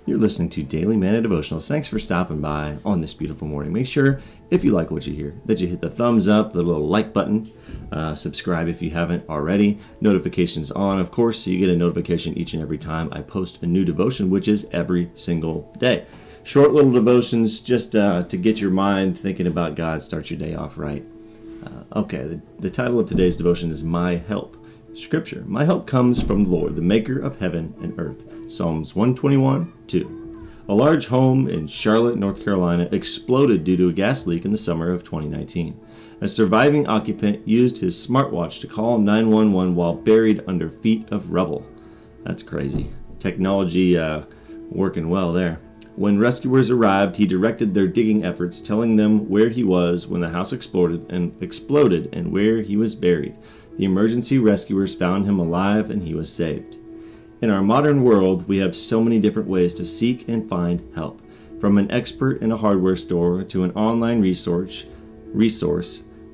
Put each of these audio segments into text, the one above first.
You're listening to Daily Manna Devotionals. Thanks for stopping by on this beautiful morning. Make sure, if you like what you hear, that you hit the thumbs up, the little like button, subscribe if you haven't already, notifications on, of course, so you get a notification each and every time I post a new devotion, which is every single day. Short little devotions just to get your mind thinking about God, start your day off right. The title of today's devotion is My Help. Scripture, my help comes from the Lord, the maker of heaven and earth. Psalms 121:2. A large home in Charlotte, North Carolina exploded due to a gas leak in the summer of 2019. A surviving occupant used his smartwatch to call 911 while buried under feet of rubble. That's crazy. Technology working well there. When rescuers arrived, he directed their digging efforts, telling them where he was when the house exploded and where he was buried. The emergency rescuers found him alive and he was saved. In our modern world, we have so many different ways to seek and find help. From an expert in a hardware store to an online resource,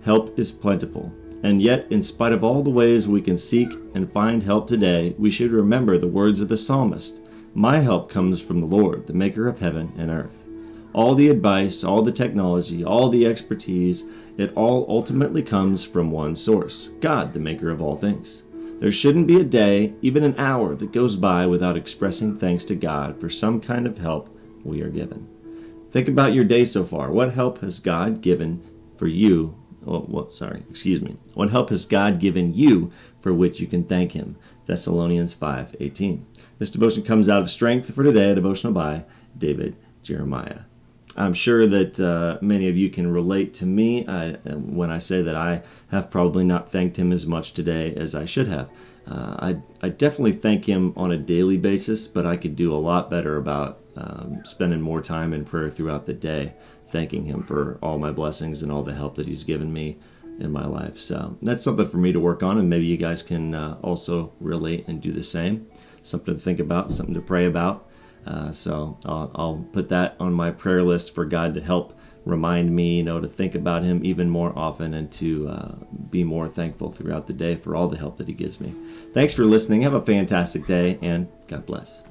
help is plentiful. And yet, in spite of all the ways we can seek and find help today, we should remember the words of the psalmist. My help comes from the Lord, the maker of heaven and earth. All the advice, all the technology, all the expertise, it all ultimately comes from one source, God, the maker of all things. There shouldn't be a day, even an hour, that goes by without expressing thanks to God for some kind of help we are given. Think about your day so far. What help has God given for you? What help has God given you for which you can thank Him? Thessalonians 5:18. This devotion comes out of Strength for Today, a devotional by David Jeremiah. I'm sure that many of you can relate to me when I say that I have probably not thanked Him as much today as I should have. I definitely thank Him on a daily basis, but I could do a lot better about spending more time in prayer throughout the day, thanking Him for all my blessings and all the help that He's given me in my life. So that's something for me to work on, and maybe you guys can also relate and do the same. Something to think about, something to pray about. So I'll put that on my prayer list for God to help remind me, to think about Him even more often and to be more thankful throughout the day for all the help that He gives me. Thanks for listening. Have a fantastic day, and God bless.